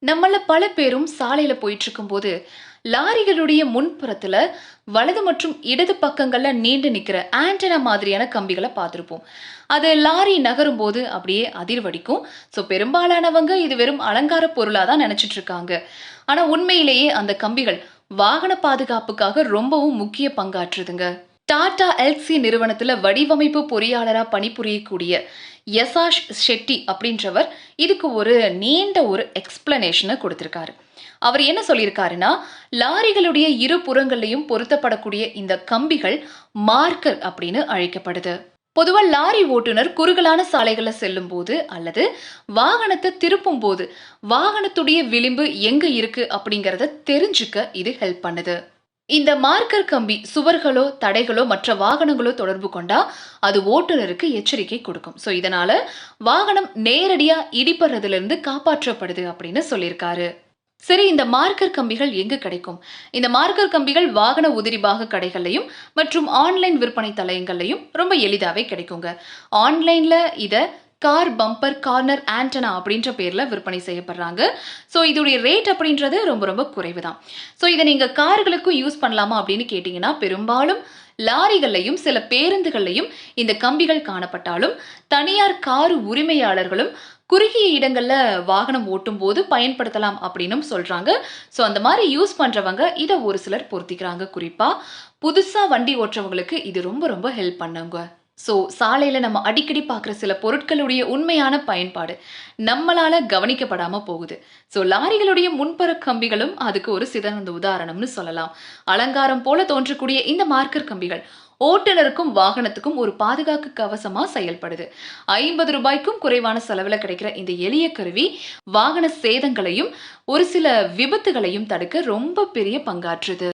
நம்மள பல பேரும் சாலையில போயிட்டு இருக்கும்போது, லாரிகளுடைய முன்புறத்துல வலது மற்றும் இடது பக்கங்கள்ல நீண்டு நிக்கிற ஆண்டனா மாதிரியான கம்பிகள பார்த்திருப்போம். அது லாரி நகரும்போது அப்படியே அதிர்வடிக்கும். பெரும்பாலானவங்க இது வெறும் அலங்கார பொருளா தான் நெனச்சுட்டு இருக்காங்க. ஆனா உண்மையிலேயே அந்த கம்பிகள் வாகன பாதுகாப்புக்காக ரொம்பவும் முக்கிய பங்காற்றுதுங்க. டாடா எல்க்ஸி நிறுவனத்துல வடிவமைப்பு பொறியாளரா பணிபுரியக்கூடிய யசாஷ் ஷெட்டி அப்படின்றவர் இதுக்கு ஒரு நீண்ட ஒரு எக்ஸ்பிளனேஷனை கொடுத்திருக்காரு. அவர் என்ன சொல்லியிருக்காருன்னா, லாரிகளுடைய இரு புறங்கள்லையும் பொருத்தப்படக்கூடிய இந்த கம்பிகள் மார்க்கர் அப்படின்னு அழைக்கப்படுது. பொதுவா லாரி ஓட்டுநர் குறுகலான சாலைகளை செல்லும் போது அல்லது வாகனத்தை திருப்பும் போது வாகனத்துடைய விளிம்பு எங்க இருக்கு அப்படிங்கறத தெரிஞ்சுக்க இது ஹெல்ப் பண்ணுது. இந்த மார்க்கர் கம்பி சுவர்களோ தடைகளோ மற்ற வாகனங்களோ தொடர்பு கொண்டா அது ஓட்டுநருக்கு எச்சரிக்கை கொடுக்கும். இதனால வாகனம் நேரடியா இடிபடுறதுல இருந்து காப்பாற்றப்படுது அப்படின்னு சொல்லியிருக்காரு. சரி, இந்த மார்க்கர் கம்பிகள் எங்க கிடைக்கும்? இந்த மார்க்கர் கம்பிகள் வாகன உதிரிபாக கடைகள்லையும் மற்றும் ஆன்லைன் விற்பனை தளங்கள்லையும் ரொம்ப எளிதாவே கிடைக்குங்க. ஆன்லைன்ல இத கார் பம்பர் கார்னர் ஆண்டனா அப்படின்ற பேர்ல விற்பனை செய்யப்படுறாங்க. இதோடைய ரேட் அப்படின்றது ரொம்ப ரொம்ப குறைவு தான். இதை நீங்க கார்களுக்கும் யூஸ் பண்ணலாமா அப்படின்னு கேட்டீங்கன்னா, பெரும்பாலும் லாரிகள்லையும் சில பேருந்துகள்லையும் இந்த கம்பிகள் காணப்பட்டாலும், தனியார் கார் உரிமையாளர்களும் குறுகிய இடங்கள்ல வாகனம் ஓட்டும் போது பயன்படுத்தலாம் அப்படின்னும் சொல்றாங்க. அந்த மாதிரி யூஸ் பண்றவங்க இதை ஒரு சிலர் பொருத்திக்கிறாங்க. குறிப்பா புதுசா வண்டி ஓட்டுறவங்களுக்கு இது ரொம்ப ரொம்ப ஹெல்ப் பண்ணுங்க. சாலையில நம்ம அடிக்கடி பார்க்குற சில பொருட்களுடைய உண்மையான பயன்பாடு நம்மளால கவனிக்கப்படாம போகுது. லாரிகளுடைய முன்புற கம்பிகளும் அதுக்கு ஒரு சிறந்த உதாரணம்னு சொல்லலாம். அலங்காரம் போல தோன்றக்கூடிய இந்த மார்க்கர் கம்பிகள் ஓட்டுநருக்கும் வாகனத்துக்கும் ஒரு பாதுகாப்பு கவசமா செயல்படுது. 50 ரூபாய்க்கும் குறைவான செலவுல கிடைக்கிற இந்த எளிய கருவி வாகன சேதங்களையும் ஒரு சில விபத்துகளையும் தடுக்க ரொம்ப பெரிய பங்காற்றுது.